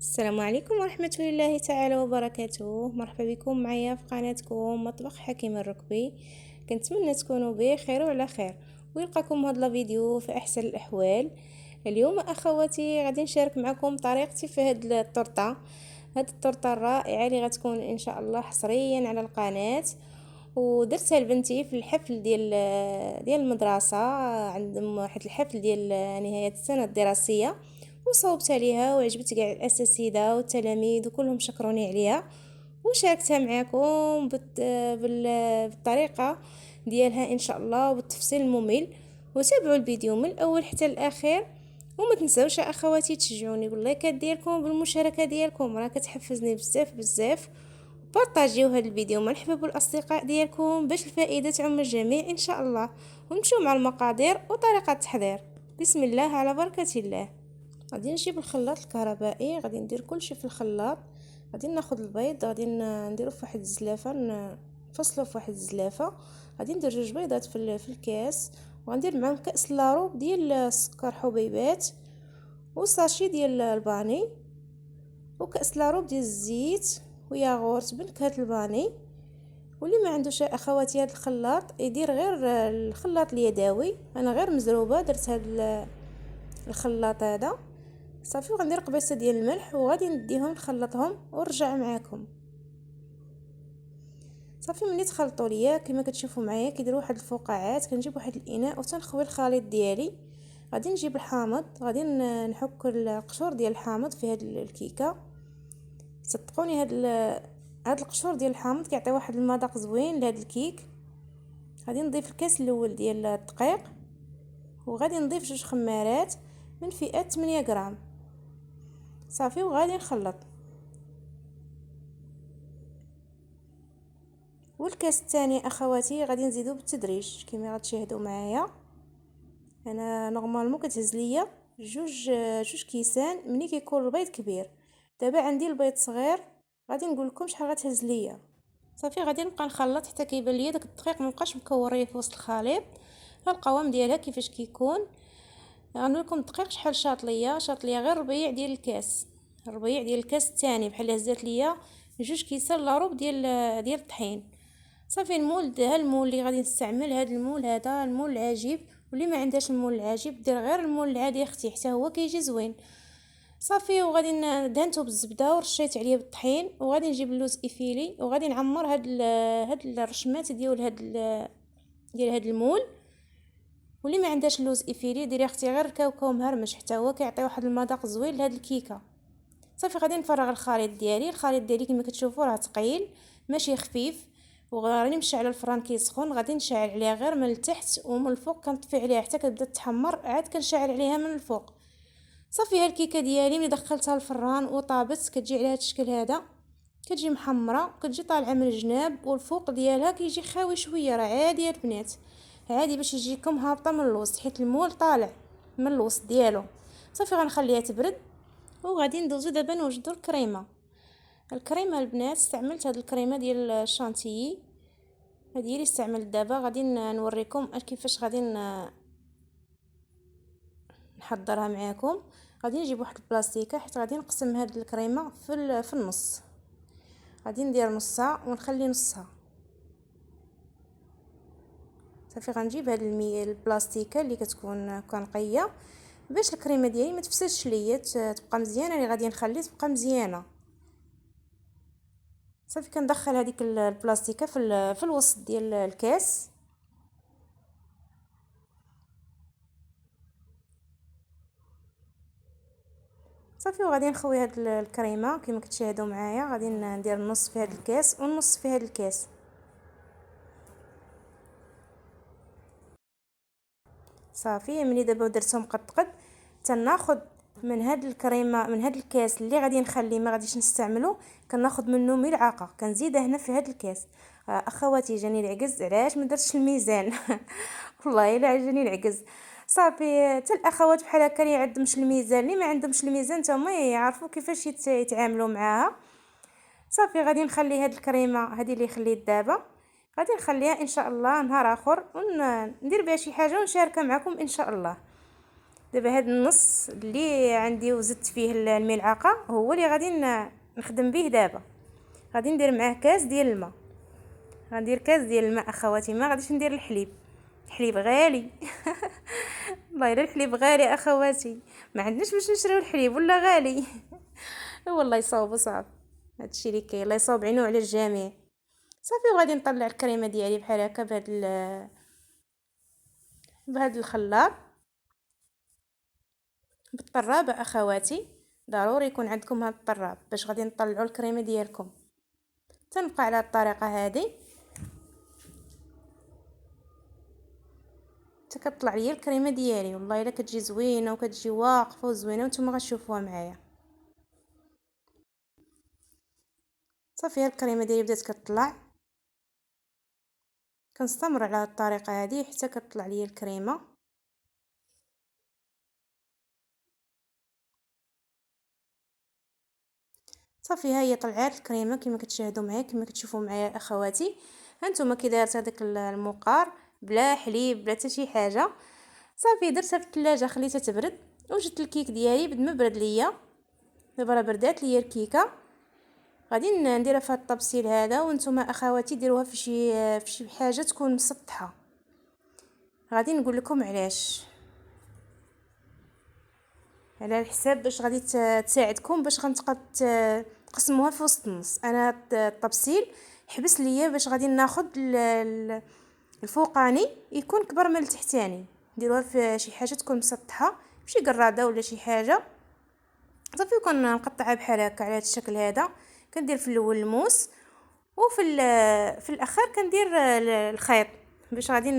السلام عليكم ورحمة الله تعالى وبركاته. مرحبا بكم معايا في قناتكم مطبخ حكيم الركبي. كنتمنى تكونوا بخير وعلى خير ويلقاكم هذا الفيديو في احسن الاحوال. اليوم اخواتي غادي نشارك معكم طريقتي في هذه التورته. هذه التورته الرائعه اللي غتكون ان شاء الله حصريا على القناه، ودرتها لبنتي في الحفل ديال المدرسه. عندهم واحد الحفل ديال نهايه السنه الدراسيه، وصوبت عليها وعجبت كاع الاساتذه والتلاميذ وكلهم شكروني عليها، وشاركتها معكم بالطريقه ديالها ان شاء الله وبالتفصيل الممل. وتابعوا الفيديو من الاول حتى الاخير، وما تنساوش اخواتي تشجعوني باللايكات ديالكم بالمشاركه ديالكم، راه كتحفزني بزاف بزاف. بارطاجيو هذا الفيديو مع الحباب والاصدقاء ديالكم باش الفائده تعم الجميع ان شاء الله. ونمشيو مع المقادير وطريقه التحضير. بسم الله على بركه الله. غادي نجيب الخلاط الكهربائي، غادي ندير كلشي في الخلاط. غادي ناخذ البيض، غادي نديرو في واحد الزلافه، نفصلو في واحد الزلافه. غادي ندير 2 بيضات في الكاس، وغندير معاهم كاس لاروب ديال السكر حبيبات، وساشي ديال الباني، وكاس لاروب ديال الزيت، وياغورت بنكهه الباني. واللي ما عندوش اخواتي هذا الخلاط يدير غير الخلاط اليدوي. انا غير مزروبه درت هذا الخلاط هذا صافي. وغندير قبيصه ديال الملح وغادي نديهم نخلطهم ونرجع معاكم صافي. ملي تخلطوا ليا كما كتشوفوا معايا كيديروا واحد الفقاعات، كنجيب واحد الاناء وتنخوي الخليط ديالي. غادي نجيب الحامض، غادي نحك القشور ديال الحامض في هاد الكيكه. صدقوني هاد القشور ديال الحامض كيعطي واحد المذاق زوين لهاد الكيك. غادي نضيف الكاس الاول ديال الدقيق، وغادي نضيف 2 خمارات من فئه 8 غرام صافي. وغادي نخلط. والكاس الثاني اخواتي غادي نزيدو بالتدريج كما غتشاهدوا معايا. انا نورمالمون كتهز ليا جوج كيسان ملي كيكون البيض كبير. دابا عندي البيض صغير، غادي نقول لكم شحال غتهز ليا صافي. غادي نبقى نخلط حتى كيبان ليا داك الدقيق مابقاش مكوريه في وسط الخليط. ها القوام ديالها كيفاش كيكون. غنقول لكم الدقيق شحال شاط ليا غير ربيع ديال الكاس الثاني، بحال هزات ليا 2 كيسان لاروب ديال الطحين صافي. المول اللي غادي نستعمل هذا المول، هذا المول العجيب. واللي ما عندهاش المول العجيب دير غير المول العادي اختي، حتى هو كيجي زوين صافي. وغادي دهنته بالزبده ورشيت عليه بالطحين. وغادي نجيب اللوز افيلي وغادي نعمر هاد الرشمات ديال هاد المول. واللي ما عندهاش اللوز افيلي ديري اختي غير الكاوكاو مهرمش، حتى هو كيعطي واحد المذاق زوين لهاد الكيكه صافي. غادي نفرغ الخليط ديالي كما كتشوفوا راه ثقيل ماشي خفيف. وغادي نشعل الفران كيسخن، غادي نشعل عليها غير من التحت ومن الفوق، كنطفي عليها حتى كتبدا تحمر، عاد كنشعل عليها من الفوق صافي. ها الكيكه ديالي ملي دخلتها الفران وطابت كتجي على هذا الشكل هذا، كتجي محمره، كتجي طالعه من الجناب، والفوق ديالها كيجي خاوي شويه. راه عادي البنات، عادي باش يجيكم هابطه من الوسط حيت المول طالع من الوسط ديالو صافي. غنخليها تبرد وغادي ندوزو دابا نوجدو الكريمه البنات. استعملت هاد الكريمه ديال الشانتيي، هذه اللي استعملت دابا. غادي نوريكم كيفاش غادي نحضرها معاكم. غادي نجيب واحد البلاستيكه حيت غادي نقسم هاد الكريمه في النص. غادي ندير نصها ونخلي نصها صافي. غنجيب هاد البلاستيكه اللي كتكون كنقيه باش الكريمه ديالي ما تفسدش ليا، تبقى مزيانه. اللي غادي نخلي تبقى مزيانه صافي. كندخل هذيك البلاستيكه في الوسط ديال الكاس صافي. وغادي نخوي هاد الكريمه كما كتشاهدوا معايا. غادي ندير النص في هاد الكاس والنص في هاد الكاس صافي. ملي دابا درتهم قد تناخذ من هاد الكريمه من هاد الكاس اللي غادي نخلي ما غاديش نستعملو، كناخذ منه ملعقه كنزيدها هنا في هاد الكاس. اخواتي جاني العجز علاش ما درتش الميزان والله الا جاني العجز صافي. حتى الاخوات بحال هكا اللي عندهمش الميزان، اللي ما عندهمش الميزان حتى هما يعرفوا كيفاش يتعاملوا معاها صافي. غادي نخلي هاد الكريمه هذه اللي خليت دابا، غادي نخليها ان شاء الله نهار اخر وندير بها شي حاجه ونشاركها معكم ان شاء الله. دابا هاد النص اللي عندي وزدت فيه الملعقه هو اللي غادي نخدم به دابا. غادي ندير معاه كاس ديال الماء، غندير كاس ديال الماء اخواتي، ما غاديش ندير الحليب، الحليب غالي. والله الا الحليب غالي اخواتي، ما عندناش باش نشريو الحليب ولا غالي. والله يصاوب صعب هادشي اللي كاين، الله يصاوب عينو على الجميع. صافي وغادي نطلع الكريمه ديالي بحال هكا بهاد الخلاط بالطرابه اخواتي. ضروري يكون عندكم هاد الطراب باش غادي نطلعوا الكريمه ديالكم. تنبقى على الطريقه هذه حتى كتطلع ليا الكريمه ديالي. والله الا كتجي زوينه وكتجي واقفه وزوينه وانتم غتشوفوها معايا. صافي الكريمه ديالي بدات كتطلع، كنستمر على هاد الطريقه هذه حتى كتطلع ليا الكريمه. صافي ها هي طلعات الكريمه كما كتشاهدوا معايا، كما كتشوفوا معايا اخواتي. هانتوما كي دايرت هذاك المقار بلا حليب بلا حتى شي حاجه. صافي درتها في الثلاجه خليتها تبرد، وجدت الكيك ديالي بعد ما برد ليا. دابا راه بردات ليا الكيكه، غادي نديرها في هذا الطبسيل هذا. وانتم اخواتي ديروها في شي حاجه تكون مسطحه. غادي نقول لكم علاش، على الحساب باش غادي تساعدكم باش غنتبقى تقسموها في وسط النص. انا الطبسيل حبس ليا باش غادي ناخذ الفوقاني يكون كبر من التحتاني. نديروها في شي حاجه تكون مسطحه بشي قراده ولا شي حاجه. صافي كنقطعها بحال هكا على هذا الشكل هذا. كندير في الاول الموس، في الاخر كندير الخيط باش غادي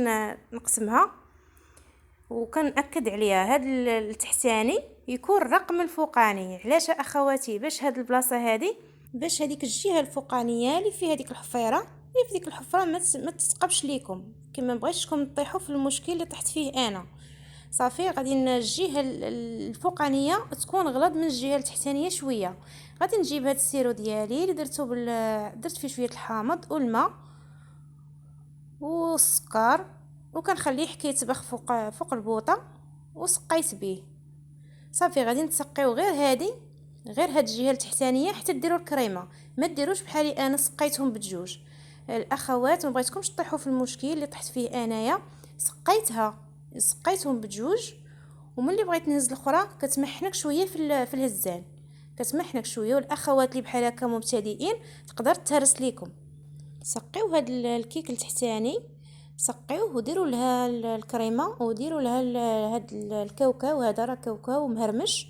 نقسمها. وكنأكد عليها هاد التحتاني يكون رقم الفوقاني. علاش اخواتي؟ باش هاد البلاصه هادي، باش هذيك الجهه الفوقانيه اللي فيها ديك الحفيره، اللي في ديك الحفره ما تتقبش ليكم، كما بغيتكم تطيحوا في المشكل اللي طحت فيه انا. صافي غادي الجهه الفوقانيه تكون غلظ من الجهه التحتانيه شويه. غادي نجيب هاد السيرو ديالي اللي درت فيه شويه الحامض والماء والسكر، وكنخليه حتى يطبخ فوق البوطه وسقيت به. صافي غادي نسقيو غير هاد الجهه التحتانيه حتى ديروا الكريمه. ما ديروش بحالي انا سقيتهم بجوج. الاخوات ما بغيتكمش تطيحوا في المشكل اللي طحت فيه انايا. سقيتهم بجوج، وملي بغيت نهز الاخرى كتمحنك شويه في الهزال، كتمحنك شويه. والاخوات اللي بحال هكا مبتدئين تقدر تهرس ليكم. سقيو هاد الكيك التحتاني، سقيوه وديروا لها الكريمه، وديروا لها هاد الكاوكاو هذا، راه كاوكاو مهرمش.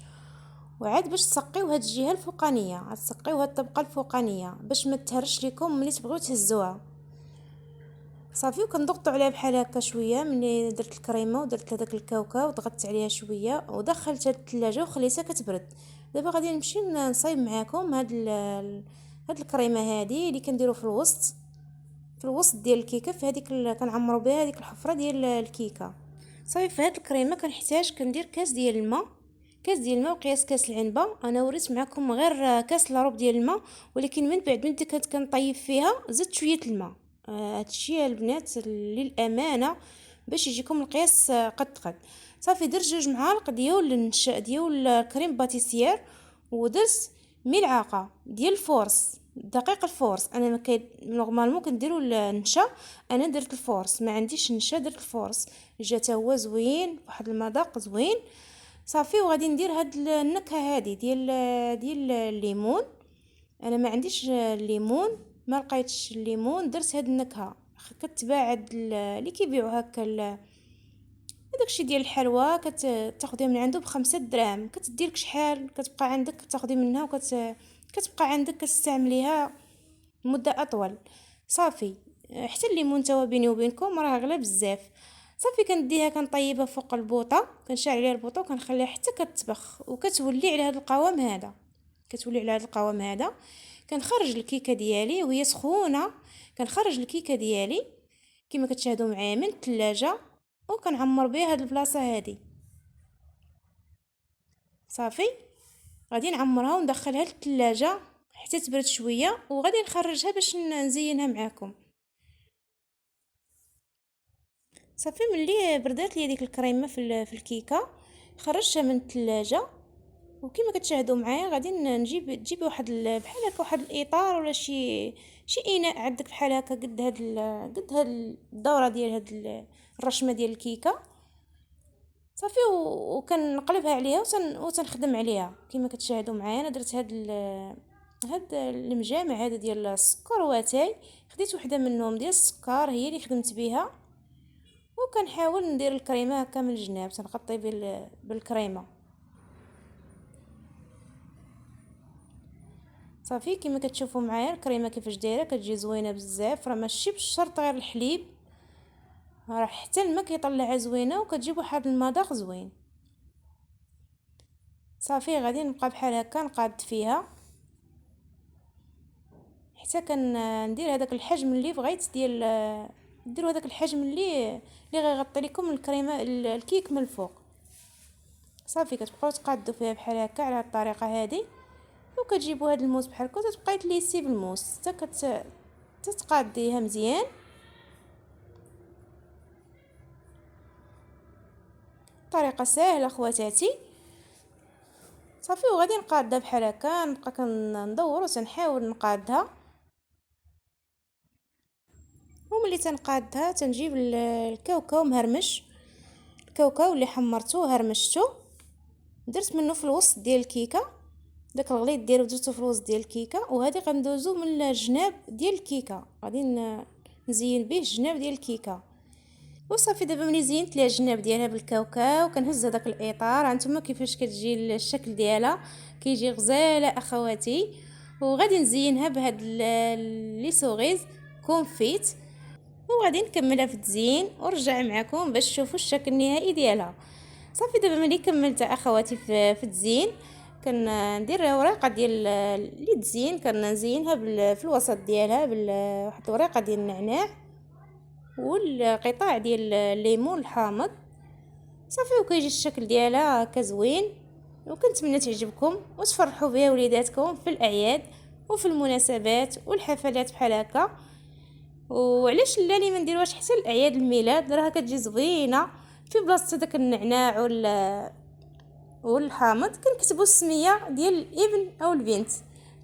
وعاد باش تسقيو هاد الجهه الفوقانيه، عاد تسقيو هاد الطبقه الفوقانيه باش ما تهرش لكم ملي تبغيو تهزوها. صافي وكنضغطوا عليها بحال هكا شويه. ملي درت الكريمه ودرت هذاك الكاوكاو وضغطت عليها شويه ودخلتها للثلاجه وخليتها كتبرد. دابا غادي نمشي نصايب معكم هاد الكريمه هذه اللي كنديروا في الوسط ديال الكيكه، في هذيك كنعمروا بها هذيك الحفره ديال الكيكه. صافي في هاد الكريمه كندير كاس ديال الماء، وقياس كاس العنبه. انا وريت معكم غير كاس لارب ديال الماء، ولكن من بعد كنت كنطيب فيها زدت شويه الماء. هادشي البنات للامانه باش يجيكم القياس قد. صافي درت 2 معالق ديال كريم باتيسير، ودرت ملعقه ديال الفورس، دقيق الفورس. انا ما نورمالمون كنديروا النشا، انا درت الفورس، ما عنديش النشا درت الفورس. جا تا هو زوين واحد المذاق زوين. صافي وغادي ندير هاد النكهه هذه ديال الليمون. انا ما عنديش الليمون، ما لقيتش الليمون، درت هاد النكهه. كتباع عند اللي كيبيعوا هكا هذاكشي ديال الحلوى، كتاخديها من عنده ب5 دراهم، كتديلك شحال كتبقى عندك، كتاخدي منها كتبقى عندك كتستعمليها مده اطول. صافي حتى الليمون توا بيني وبينكم راه غلا بزاف. صافي كنديها كنطيبها فوق البوطه، كنشعل عليها البوطه وكنخليها حتى كتطبخ وكتولي على هذا القوام هذا. كنخرج الكيكه ديالي وهي سخونه، كنخرج الكيكه ديالي كما كتشاهدوا معايا من الثلاجه، وكنعمر بها هاد البلاصه هذه. صافي غادي نعمرها وندخلها للثلاجه حتى تبرد شويه، وغادي نخرجها باش نزينها معاكم. صافي ملي بردات لي ديك الكريمه في الكيكه، خرجتها من الثلاجه. وكما كتشاهدوا معايا غادي تجيب واحد بحال هكا واحد الاطار ولا شي اناء عندك بحال هكا قد هاد الدوره ديال الرشمه ديال الكيكه صافي. وكنقلبها عليها وتنخدم عليها كما كتشاهدوا معايا. انا درت هاد المجامع هذا ديال السكر واتاي، خديت وحده منهم ديال السكر هي اللي خدمت بها، وكنحاول ندير الكريمه هكا من الجناب تنغطي بالكريمه صافي. كما كتشوفوا معايا الكريمه كيفاش دايره كتجي زوينه بزاف، راه ماشي بالشرط غير الحليب، راه حتى الماء كيطلعها زوينه وكتجيب واحد المذاق زوين. صافي غادي نبقى بحال هكا نقاد فيها حتى كندير هذاك الحجم اللي بغيت ديال ديروا هذاك الحجم اللي غيغطي لكم الكريمه الكيك من الفوق. صافي كتبقاو تقادوا فيها بحال هكا على هذه الطريقه هذه، وكتجيبوا هذا الموس بحال هكا وتبقاي تليسي بالموس حتى تتقاديها مزيان. طريقه سهله خواتاتي. صافي وغادي نقادها بحال هكا، نبقى كندور وتنحاول نقادها. وملي تنقادها تنجيب الكاوكاو مهرمش، الكاوكاو اللي حمرته هرمشته درت منه في الوسط ديال الكيكه، داك الغليظ ديالو درتو في الوسط ديال الكيكه. وهذه غندوزو من الجناب ديال الكيكه غادي نزين به الجناب ديال الكيكه. وصافي دابا ملي زينت ليها الجناب ديالها بالكاوكاو كنهز هذاك الاطار. هانتوما كيفاش كتجي الشكل ديالها، كيجي غزاله اخواتي. وغادي نزينها بهاد لي سوغيز كونفيت، وغادي نكملها في التزيين ونرجع معكم باش تشوفوا الشكل النهائي ديالها. صافي دابا ملي كملتها اخواتي في التزيين كندير ورقه ديال اللي تزين كنزينها في الوسط ديالها بواحد الورقه ديال النعناع والقطاع ديال الليمون الحامض. صافي وكيجي الشكل ديالها هكا زوين. وكنتمنى تعجبكم وتفرحوا بها وليداتكم في الاعياد وفي المناسبات والحفلات بحال هكا. وعلاش لا لي ما نديروهاش حتى الاعياد الميلاد، راها كتجي زوينه في بلاصه داك النعناع والحامض كنكتبوا السميه ديال الابن او البنت،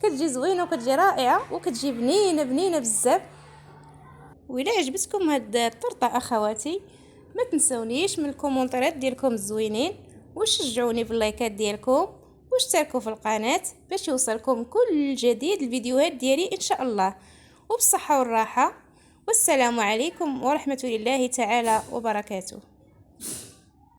كتجي زوينه وكتجي رائعه وكتجي بنينه بزاف. وإلا عجبتكم هاد الطرطه اخواتي ما تنسونيش من الكومونتيرات ديالكم الزوينين، وشجعوني باللايكات ديالكم، واشتركوا في القناه باش يوصلكم كل جديد الفيديوهات ديالي ان شاء الله. وبالصحه والراحه، والسلام عليكم ورحمه الله تعالى وبركاته.